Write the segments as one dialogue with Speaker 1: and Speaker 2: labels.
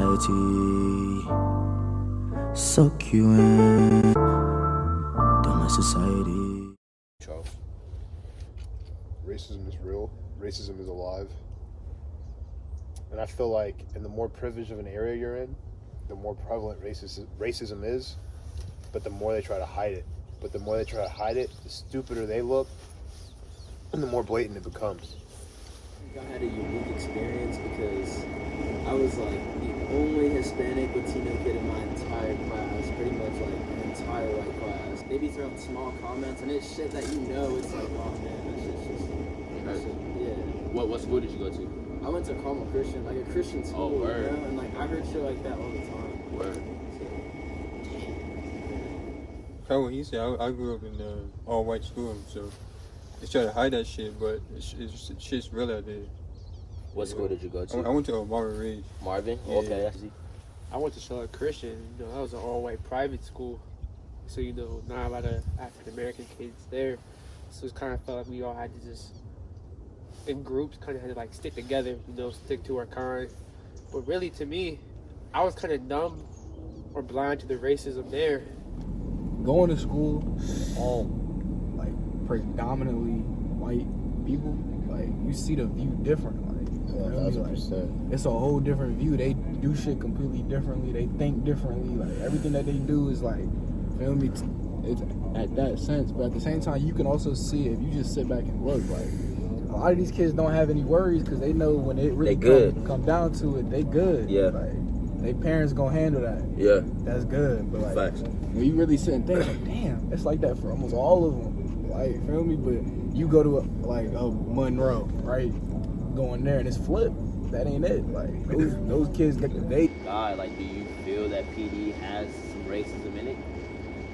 Speaker 1: society suck you in. Don't let society.
Speaker 2: Charles, racism is real. Racism is alive. And I feel like in the more privileged of an area you're in, the more prevalent racism is, but the more they try to hide it. But the more they try to hide it, the stupider they look, and the more blatant it becomes.
Speaker 3: I had a unique experience because I was like the only Hispanic Latino kid in my entire class, pretty much like an entire white class. They be throwing small comments and it's shit that you know, it's like, oh man, that shit's just, yeah.
Speaker 4: What school did you go to?
Speaker 3: I went to Carmel Christian, like a Christian school,
Speaker 4: you know?
Speaker 3: And like I heard shit like that all the time.
Speaker 4: Word.
Speaker 5: How he said, I grew up in an all-white school, so they try to hide that shit, but shit's real out there.
Speaker 4: What school did you go to?
Speaker 5: I went to Marvin Reed.
Speaker 4: Marvin?
Speaker 5: Yeah.
Speaker 4: Okay, I see.
Speaker 6: I went to Charlotte Christian. You know, that was an all-white private school, so you know, not a lot of African American kids there. So it kind of felt like we all had to just, in groups, kind of had to like stick together. You know, stick to our kind. But really, to me, I was kind of numb or blind to the racism there.
Speaker 7: Going to school, all like predominantly white people, like you see the view different. Like, you know what I mean?
Speaker 2: 1,000%.
Speaker 7: It's a whole different view. They do shit completely differently. They think differently. Like everything that they do is like, feel me? It's at that sense. But at the same time, you can also see if you just sit back and look. Like a lot of these kids don't have any worries because they know when it really come down to it, they good.
Speaker 4: Yeah.
Speaker 7: Like, they parents gonna handle that.
Speaker 4: Yeah.
Speaker 7: That's good. But like,
Speaker 4: Facts.
Speaker 7: when you really sit and think, like, damn, it's like that for almost all of them. Like, feel me? But you go to a Monroe, right? Going there and it's flipped. That ain't it. Like those kids, they.
Speaker 4: God, like, do you feel that PD has some racism in it?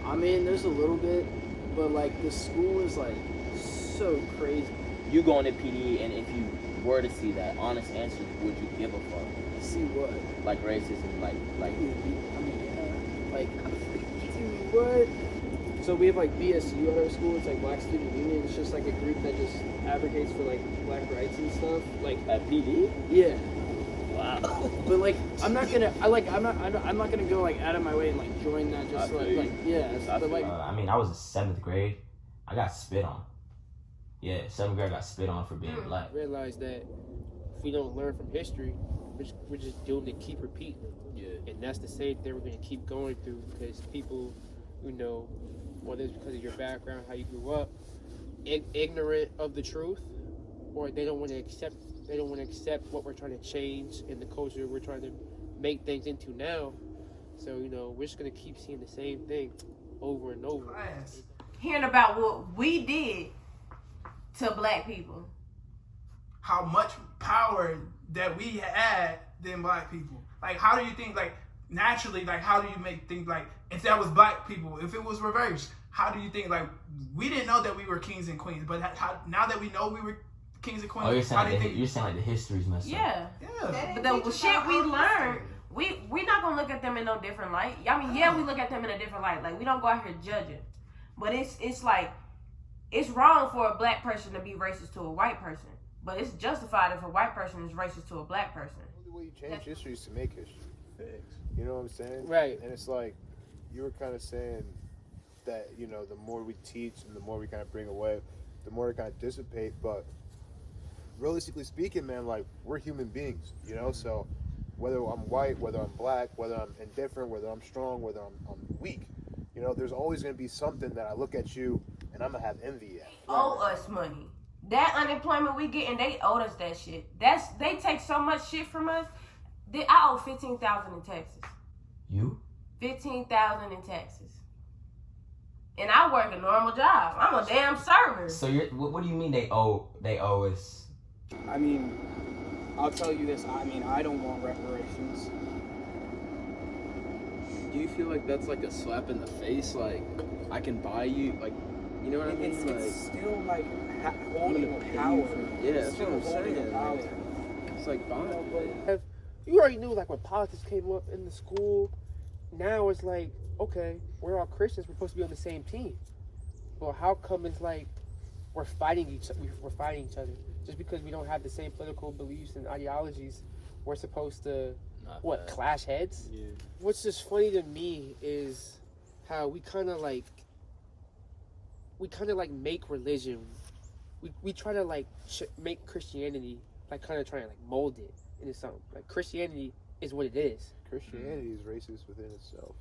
Speaker 3: I mean, there's a little bit, but like the school is like so crazy.
Speaker 4: You going to PD, and if you were to see that, honest answer, would you give a fuck?
Speaker 3: See what?
Speaker 4: Like racism, like.
Speaker 3: I mean, yeah. Like, dude, what? So we have like BSU at our school. It's like Black Student Union. It's just like a group that just advocates for like black rights and stuff. Like
Speaker 4: At PD?
Speaker 3: yeah.
Speaker 4: Wow.
Speaker 3: But like, I'm not gonna go like out of my way and like join that. Just like yeah. But like,
Speaker 8: I mean, I was in 7th grade. I got spit on. Yeah, 7th grade I got spit on for being black.
Speaker 6: Realize that if we don't learn from history, we're just doomed to keep repeating it.
Speaker 4: Yeah.
Speaker 6: And that's the same thing we're going to keep going through because people, you know, whether it's because of your background, how you grew up, ignorant of the truth, or they don't want to accept what we're trying to change in the culture we're trying to make things into now. So, you know, we're just going to keep seeing the same thing over and over.
Speaker 9: Hearing about what we did to black people.
Speaker 10: How much power that we had than black people. Like, how do you think, like, naturally, like, how do you make things, like, if that was black people, if it was reversed, how do you think, like, we didn't know that we were kings and queens, but now that we know we were kings and queens,
Speaker 8: Oh, you're
Speaker 10: how do you
Speaker 8: saying,
Speaker 10: think?
Speaker 8: you're saying like the history's messed up.
Speaker 10: Yeah.
Speaker 9: But the shit we learned, we not gonna look at them in no different light. I mean, yeah, we look at them in a different light. Like, we don't go out here judging. But it's like, it's wrong for a black person to be racist to a white person. But it's justified if a white person is racist to a black person.
Speaker 2: The way you change history is to make history. You know what I'm saying?
Speaker 6: Right.
Speaker 2: And it's like, you were kind of saying that, you know, the more we teach and the more we kind of bring away, the more it kind of dissipate. But realistically speaking, man, like, we're human beings, you know? So whether I'm white, whether I'm black, whether I'm indifferent, whether I'm strong, whether I'm weak, you know, there's always going to be something that I look at you and I'm going to have envy at.
Speaker 9: Owe us money. That unemployment we getting, they owed us that shit. They take so much shit from us. I owe $15,000 in Texas.
Speaker 8: You?
Speaker 9: $15,000 in Texas. And I work a normal job. I'm a damn server.
Speaker 8: So what do you mean they owe us?
Speaker 11: I mean, I'll tell you this. I mean, I don't want reparations.
Speaker 3: do you feel like that's like a slap in the face? Like, I can buy you, like, you know what I mean?
Speaker 11: It's still like holding power.
Speaker 3: Yeah, that's what I'm saying.
Speaker 11: Power.
Speaker 3: It's like buying.
Speaker 6: You already knew, like, when politics came up in the school, now it's like, okay, we're all Christians, we're supposed to be on the same team. Well, how come it's like we're fighting each other just because we don't have the same political beliefs and ideologies? We're supposed to what, clash heads?
Speaker 5: Yeah.
Speaker 6: What's just funny to me is how we kind of like make religion. We try to like make Christianity like kind of trying to like mold it into something. Like Christianity is what it is.
Speaker 2: Christianity is racist within itself.